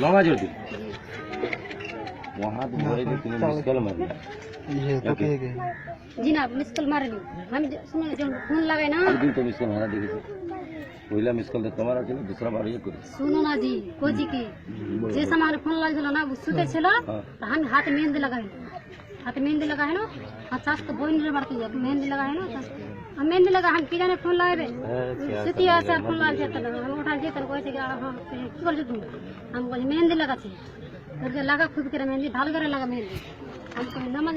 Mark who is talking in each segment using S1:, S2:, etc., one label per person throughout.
S1: लंबा जोड़ दी वहाँ तो बोले थे तुम्हें मिस कॉल मार
S2: जी ना मिस कॉल मारे हम सुनो जो फोन लगाए ना
S1: दिन तो मिस कॉल हमारा देखे थे पहला मिस कॉल तुम्हारा चलो दूसरा बार ये करो
S2: सुनो ना जी कोजी की जे सामान फोन लगे चलो ना सुते चलो हम हाथ मेहंदी लगाए ना हाथ सास तो बोइन रे बढ़ती है मेहंदी लगाए ना हम मेहंदी लगा हम की जाने फोन लगाए सुती आसा फोन लगा के हम उठा के कोई से हां की कर तुम हम बोले मेहंदी लगा छे फिर लगा खुद के मेहंदी ढाल करे लगा मेहंदी हम को नमाज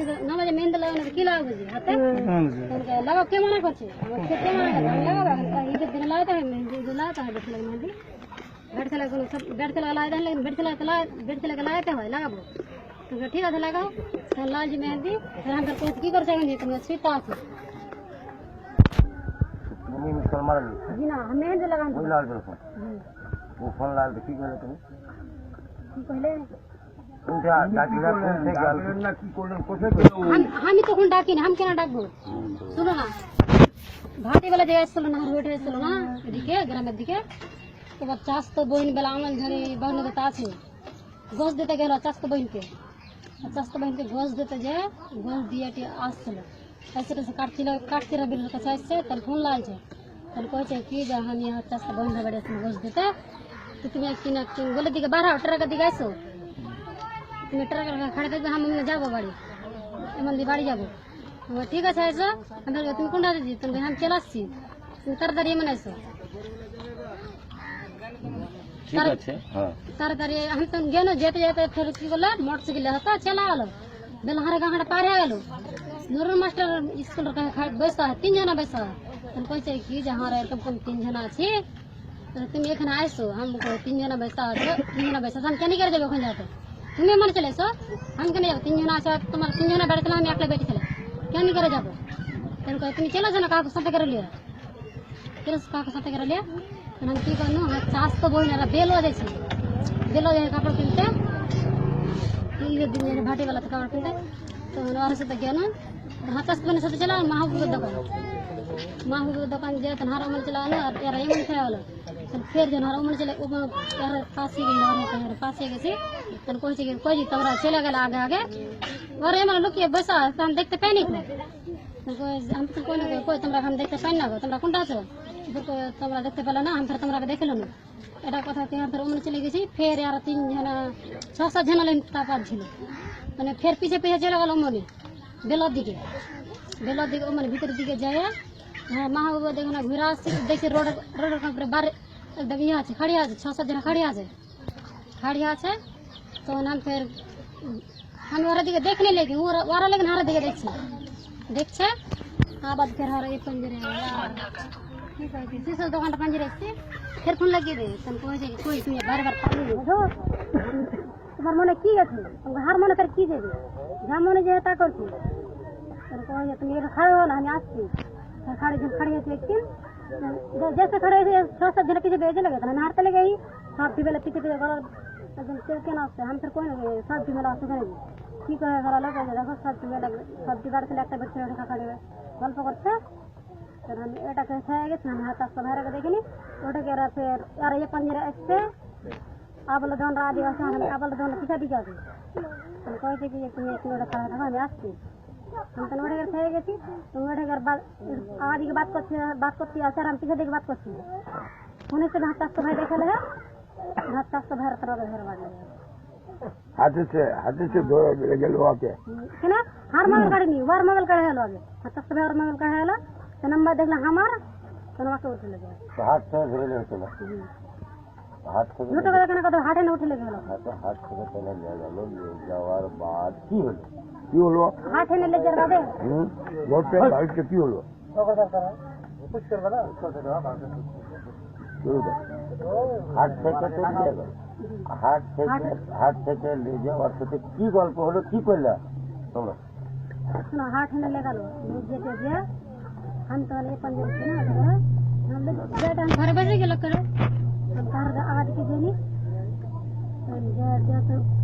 S2: मेहंदी लगाने की लगाओगे जी हाथे लगाओ के मना करछे हम के मना कर हम लगाबा ये दिन लगाता है मेहंदी लगाता है मेहंदी बैठ के लगा सब बैठ के लगाया था लेकिन बैठ के लगाते हो लगाबो तो ठीक है लगाओ तो लाल जी मेहंदी फिर हम कर की कर चाहिए तुम सीता है
S1: तुम्हें मिस कॉल मार
S2: जी ना हम मेहंदी लगान
S1: कोई लाल जो वो फोन लाल देखी गए तुम
S2: पहले
S1: तुम क्या डाकिला कौन से गाल ना की कोन कोसे
S2: हम ही तो कोन डाकी ना हम केना डाकबो सुनो ना भाटी वाला जगह सुनो ना रोटे सुनो ना दिखे ग्राम दिखे तो बच्चा तो बहन बेला आंगन झरी बहन देता छे गोस देते गेलो चास्त बहन के गोस देते जे गोस दिए टी आसलो ऐसे से काटती बिल का साइज से तल फोन लाल छे तल कोई छे की जा हम यहां चास्त बहन बड़े से गोस देते तो तुम्हें किन बोले दिखे 12 ट्रक दिगाइसो তুমি ট্রাক খাড়ে থাকবে हम যাবো বাড়ি এমন বাড়ি যাবো ঠিক আছে আইসো আমি তুমি কোনটা দিদি তুমি আমি চলে আসছি তুমি তাড়াতাড়ি এমন আইসো
S1: ঠিক আছে হ্যাঁ
S2: তাড়াতাড়ি আমি তো গেল যেতে যেতে ফের কি করলো মোটরসাইকেল হতা চলে গেল বেলহারে গাঁটা পার হয়ে গেল নুরুল মাস্টার স্কুল বসা 3 जना বসা তুমি কইছে কি যে হ্যাঁ এরকম কোন 3 जना আছে তুমি এখানে আইসো हमको 3 जना বসা আছে 3 जना বসা हम কেন করে যাবে ওখানে যাতে तुम्हें मन चले सो हम कने 3 जना আছে তোমার 3 जना बैठ चला हम एकला बैठ चले क्या नहीं करे जाबो तेन को तुम चलो जना काको साथे कर लिया तेरे काको साथे कर लिया हम की करनो हम चास तो बोइना बेलो जाय कपड़ा किनते ये दिन भाटी वाला कपड़ा किनते तो और से तो गया ना हाथस बने साथे चला महबूब दुकान जे तनहारा मन चला ना यार ये मन खेला फिर जन हर उमर चले यार पासी गई और पासी गई तन कोई तवरा चले गया आगे और ये मन लुकिए बसा हम देखते पैनिक हम तो कोई तमरा हम देखते पैन ना तमरा कुंडा छो तमरा देखते पहले ना हम फिर तमरा के देखलो ना एटा कथा के फिर उमर चले गई फिर यार 3 जना 6-7 जना लेन तापात छिलो माने फिर पीछे चले गलो उमर बेलो दिके उमर भीतर दिके जाए हां महाबूब देखना घुरा देखे रोड का बार एकदम यहाँ আছে खड़ी আছে 6-7 जना खड़ी আছে तो हम फिर हम वाला दिखे देखने लगे वाला लेकिन हमारा दिखे देखছে आबाद फिर हमारा ये पंजरे ठीक है तीसरा दुकान का पंजरे से फिर फोन लगी दे तुम कोई तुम्हें बार-बार पानी हो তোমার মনে কি আছে তুমি হার মনে করে কি দেবে যা মনে যে তা করছি তোর তুমি এটা খাড়ো না আমি আসছি खड़ी है लेकिन जैसे खड़े थे 6-7 जना पीछे भेजे लगे थे नहाते लगे ही साफ भी पीछे एकदम के ना हम फिर कोई साफ भी मेला करेंगे की कहे घर लगे देखो सब्जी बाड़ के लगता बच्चे रखा खड़े हुए गल्प करते फिर हम एटा कैसे आएंगे हम हाथ से बाहर के देखनी ओटा के फिर यार ये पंजरे ऐसे आबल दोन आदिवासी आबल दोन पीछे दिखा दी हम कहते कि तुम एक नोड़ा खड़ा था हम आसती हम तो नोड़े घर थे गई थी तो नोड़े घर आदि की बात करती है हम पीछे देख बात करती है होने से हाथ तो भाई देखे लगा हाथ तो भाई तरह घर वाले
S1: हाथ से दो ले लो आके
S2: है ना हर मगल करे नहीं वार मगल करे हेलो आगे हाथ से भाई और मगल करे हेलो तो नंबर देखला हमार तो नवा के उठ लगे
S1: हाथ से धरे ले चला हाथ से
S2: झूठ का कहना तो हाथ ने उठ लगे हेलो
S1: हाथ से चला ले लो जवार बात की हो কি হলো
S2: হাতে নিলে জরবাবে
S1: লোটে বাইকে কি হলো कुछ करबा ना शुरू कर हाथ থেকে তো দিও হাত থেকে ले जाओ और সাথে কি গল্প হলো কি কইলা তোমরা
S2: শোনো হাত নিলে গেল যেতে যে हम तो ये पंजर से ना हम लोग बेटा घर बजे गेल करे हम घर आवाज की देनी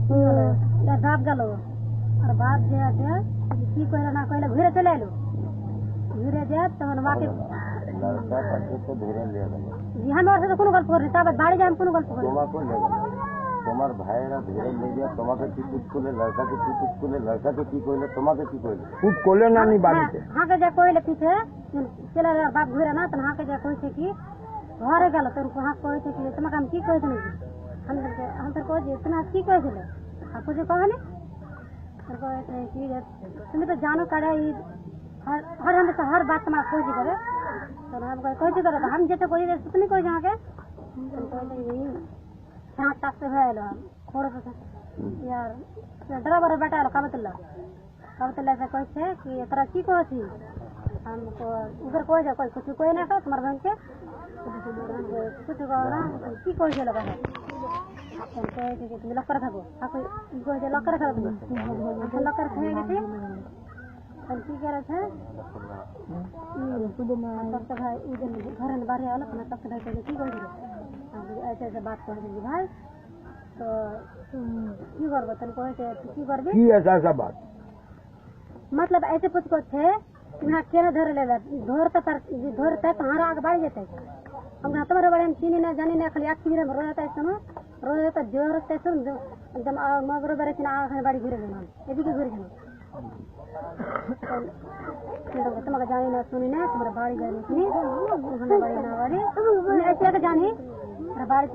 S2: तो या दाब गलो और बात जे की कहला ना कहला घुरे चले आलो घुरे जे तहन वाके
S1: लड़का पाके तो धरे ले गए
S2: हम और से कोनो गल्प कर तब बाड़ी जाए कोनो गल्प कर
S1: তোমাকে ले गए তোমার ভাইয়েরা ধরে ले गया তোমাকে কি কুछ করলে লড়কাকে কি কুछ করলে লড়কাকে কি কইলে তোমাকে কি কইলে
S3: খুব করলে না নি বাড়িতে
S2: हाँ के जा कोई पीछे चला बाप घुरे ना तो हाँ के जा कोई कि घरे गल तो हाँ कोई कि तुम्हें हम की कह हम तो कह तुम की कह आपको जो कहले तुम्हें तो जानो कड़े हर हमेशा हर बात तुम्हारा कोई करे तो हम कोई करे तो हम जैसे कोई सुतनी कोई जहाँ के यहाँ तक से है थोड़ा सा यार ड्राइवर बैठा कबतल्ला से कहते कि तोरा की कह हमको उधर कोई जा कोई कुछ कोई ना कहो तुम्हारे बहन के कुछ कहना की कह लगा है तुम लकर थको लकर थको लकर खाएंगे थे हम की करे थे तब तक भाई घर में बाहर आलो तब तक भाई की कह ऐसे ऐसे बात कर भाई तो की करबो तन कहे की करबे
S3: की ऐसा बात
S2: मतलब ऐसे कुछ को थे यहाँ केना धर ले धरते तुम्हारा आगे बढ़ जाते हम तुम्हारे बड़े में चीनी ना जानी ना खाली आखी रो जाता है सुनो रो जाता जोर से सुन एकदम मगरो बरे ना आगे बाड़ी घुरे जाना यदि के घुरे जाना तुम्हारे जानी ना सुनी ना तुम्हारे बाड़ी जानी सुनी बाड़ी ना बाड़ी ऐसे जानी बाड़ी